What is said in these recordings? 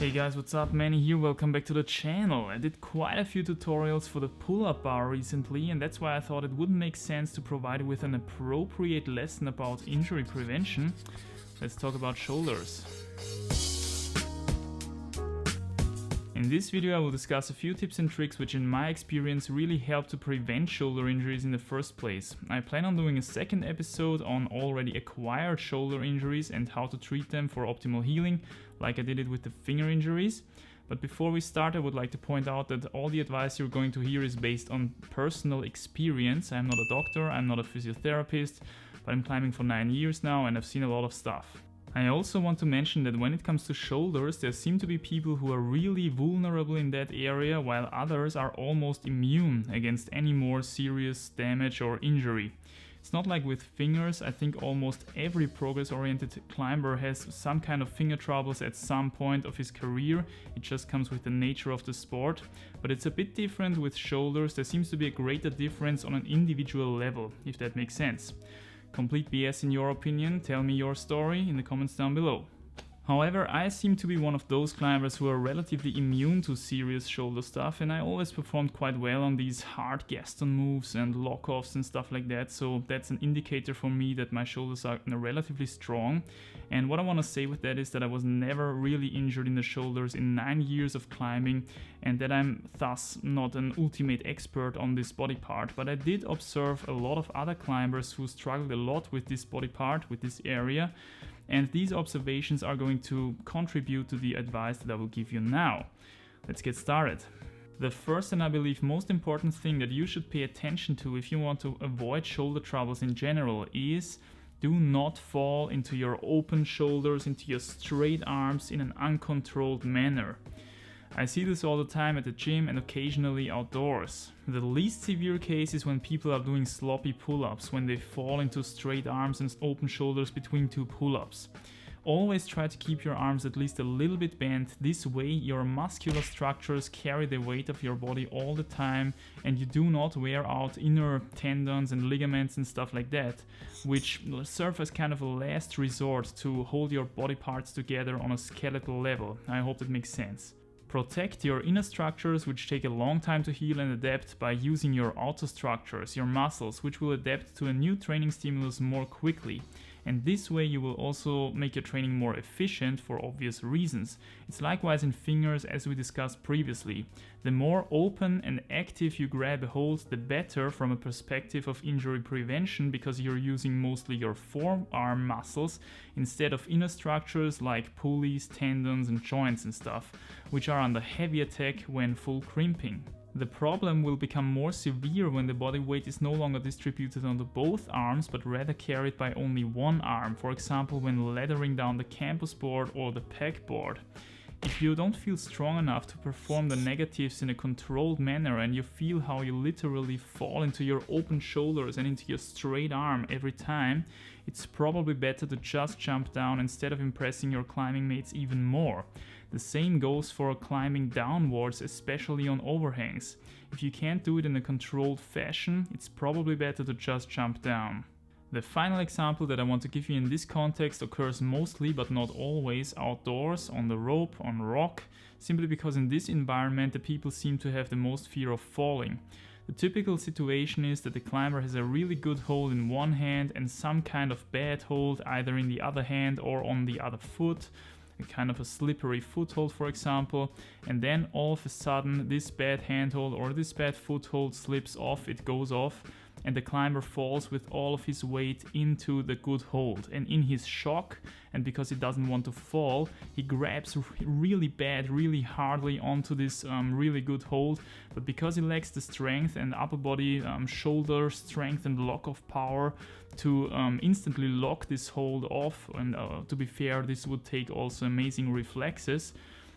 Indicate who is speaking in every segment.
Speaker 1: Hey guys, what's up? Manny here, welcome back to the channel. I did quite a few tutorials for the pull-up bar recently, and that's why I thought it wouldn't make sense to provide you with an appropriate lesson about injury prevention. Let's talk about shoulders. In this video I will discuss a few tips and tricks which in my experience really help to prevent shoulder injuries in the first place. I plan on doing a second episode on already acquired shoulder injuries and how to treat them for optimal healing, like I did it with the finger injuries. But before we start, I would like to point out that all the advice you're going to hear is based on personal experience. I'm not a doctor, I'm not a physiotherapist, but I'm climbing for 9 years now and I've seen a lot of stuff. I also want to mention that when it comes to shoulders, there seem to be people who are really vulnerable in that area, while others are almost immune against any more serious damage or injury. It's not like with fingers. I think almost every progress-oriented climber has some kind of finger troubles at some point of his career. It just comes with the nature of the sport. But it's a bit different with shoulders. There seems to be a greater difference on an individual level, if that makes sense. Complete BS in your opinion? Tell me your story in the comments down below. However, I seem to be one of those climbers who are relatively immune to serious shoulder stuff, and I always performed quite well on these hard gaston moves and lock-offs and stuff like that, so that's an indicator for me that my shoulders are relatively strong. And what I want to say with that is that I was never really injured in the shoulders in 9 years of climbing, and that I'm thus not an ultimate expert on this body part, but I did observe a lot of other climbers who struggled a lot with this body part, with this area. And these observations are going to contribute to the advice that I will give you now. Let's get started. The first and I believe most important thing that you should pay attention to if you want to avoid shoulder troubles in general is do not fall into your open shoulders, into your straight arms in an uncontrolled manner. I see this all the time at the gym and occasionally outdoors. The least severe case is when people are doing sloppy pull-ups, when they fall into straight arms and open shoulders between two pull-ups. Always try to keep your arms at least a little bit bent. This way your muscular structures carry the weight of your body all the time and you do not wear out inner tendons and ligaments and stuff like that, which serve as kind of a last resort to hold your body parts together on a skeletal level. I hope that makes sense. Protect your inner structures, which take a long time to heal and adapt, by using your outer structures, your muscles, which will adapt to a new training stimulus more quickly. And this way you will also make your training more efficient for obvious reasons. It's likewise in fingers, as we discussed previously. The more open and active you grab a hold, the better from a perspective of injury prevention, because you're using mostly your forearm muscles instead of inner structures like pulleys, tendons and joints and stuff, which are under heavy attack when full crimping. The problem will become more severe when the body weight is no longer distributed onto both arms but rather carried by only one arm, for example when laddering down the campus board or the peg board. If you don't feel strong enough to perform the negatives in a controlled manner and you feel how you literally fall into your open shoulders and into your straight arm every time, it's probably better to just jump down instead of impressing your climbing mates even more. The same goes for climbing downwards, especially on overhangs. If you can't do it in a controlled fashion, it's probably better to just jump down. The final example that I want to give you in this context occurs mostly but not always outdoors, on the rope, on rock, simply because in this environment the people seem to have the most fear of falling. The typical situation is that the climber has a really good hold in one hand and some kind of bad hold either in the other hand or on the other foot, a kind of a slippery foothold for example, and then all of a sudden this bad handhold or this bad foothold slips off, it goes off, and the climber falls with all of his weight into the good hold. And in his shock, and because he doesn't want to fall, he grabs really bad, really hardly onto this really good hold, but because he lacks the strength and upper body shoulder strength and lock-off power to instantly lock this hold off, and to be fair, this would take also amazing reflexes,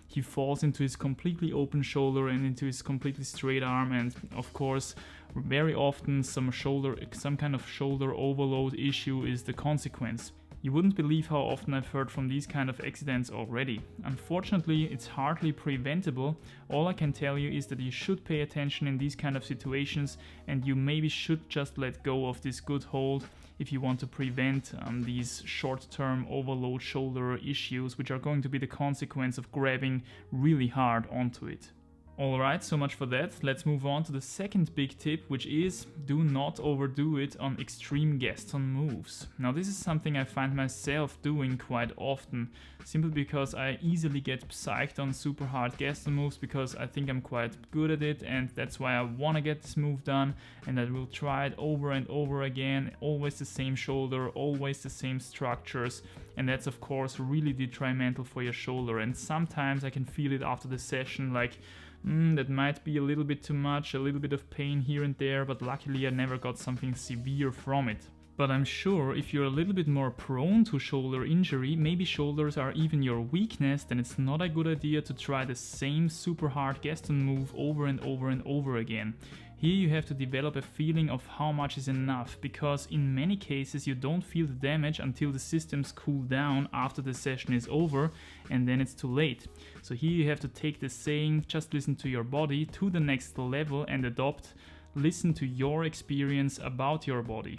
Speaker 1: he falls into his completely open shoulder and into his completely straight arm, and of course very often some kind of shoulder overload issue is the consequence. You wouldn't believe how often I've heard from these kind of accidents already. Unfortunately, it's hardly preventable. All I can tell you is that you should pay attention in these kind of situations, and you maybe should just let go of this good hold if you want to prevent these short-term overload shoulder issues, which are going to be the consequence of grabbing really hard onto it. Alright, so much for that. Let's move on to the second big tip, which is do not overdo it on extreme gaston moves. Now this is something I find myself doing quite often, simply because I easily get psyched on super hard gaston moves because I think I'm quite good at it, and that's why I want to get this move done, and I will try it over and over again, always the same shoulder, always the same structures, and that's of course really detrimental for your shoulder. And sometimes I can feel it after the session, like that might be a little bit too much, a little bit of pain here and there, but luckily I never got something severe from it. But I'm sure if you're a little bit more prone to shoulder injury, maybe shoulders are even your weakness, then it's not a good idea to try the same super hard gaston move over and over and over again. Here you have to develop a feeling of how much is enough, because in many cases you don't feel the damage until the systems cool down after the session is over, and then it's too late. So here you have to take the saying, just listen to your body, to the next level and adopt, listen to your experience about your body.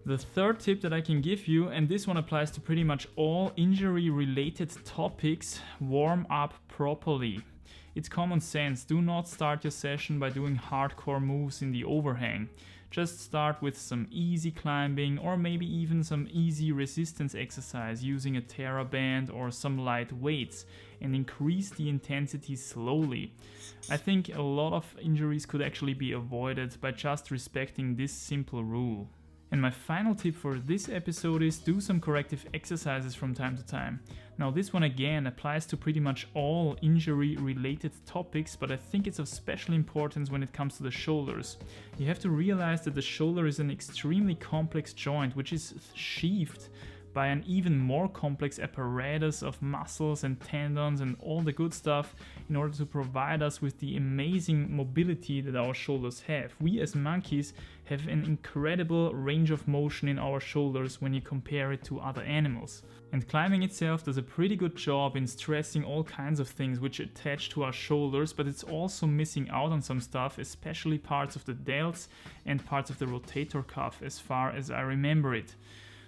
Speaker 1: The third tip that I can give you, and this one applies to pretty much all injury related topics, warm up properly. It's common sense. Do not start your session by doing hardcore moves in the overhang. Just start with some easy climbing, or maybe even some easy resistance exercise using a TheraBand or some light weights, and increase the intensity slowly. I think a lot of injuries could actually be avoided by just respecting this simple rule. And my final tip for this episode is do some corrective exercises from time to time. Now this one again applies to pretty much all injury related topics, but I think it's of special importance when it comes to the shoulders. You have to realize that the shoulder is an extremely complex joint which is sheathed by an even more complex apparatus of muscles and tendons and all the good stuff in order to provide us with the amazing mobility that our shoulders have. We as monkeys have an incredible range of motion in our shoulders when you compare it to other animals. And climbing itself does a pretty good job in stressing all kinds of things which attach to our shoulders, but it's also missing out on some stuff, especially parts of the delts and parts of the rotator cuff as far as I remember it.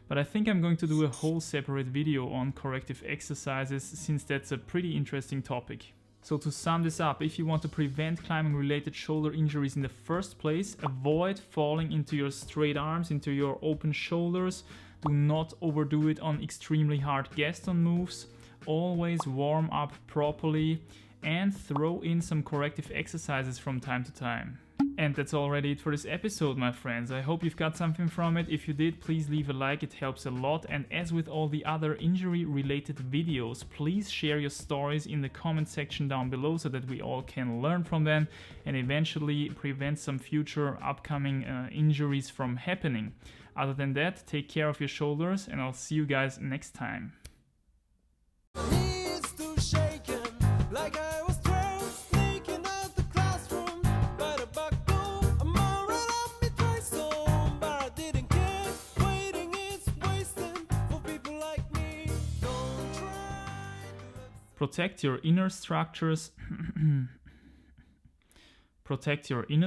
Speaker 1: But I think I'm going to do a whole separate video on corrective exercises, since that's a pretty interesting topic. So to sum this up, if you want to prevent climbing related shoulder injuries in the first place, avoid falling into your straight arms, into your open shoulders. Do not overdo it on extremely hard gaston moves. Always warm up properly and throw in some corrective exercises from time to time. And that's already it for this episode, my friends. I hope you've got something from it. If you did, please leave a like, it helps a lot. And as with all the other injury related videos, please share your stories in the comment section down below so that we all can learn from them and eventually prevent some future upcoming injuries from happening. Other than that, take care of your shoulders, and I'll see you guys next time. Protect your inner structures. Protect your inner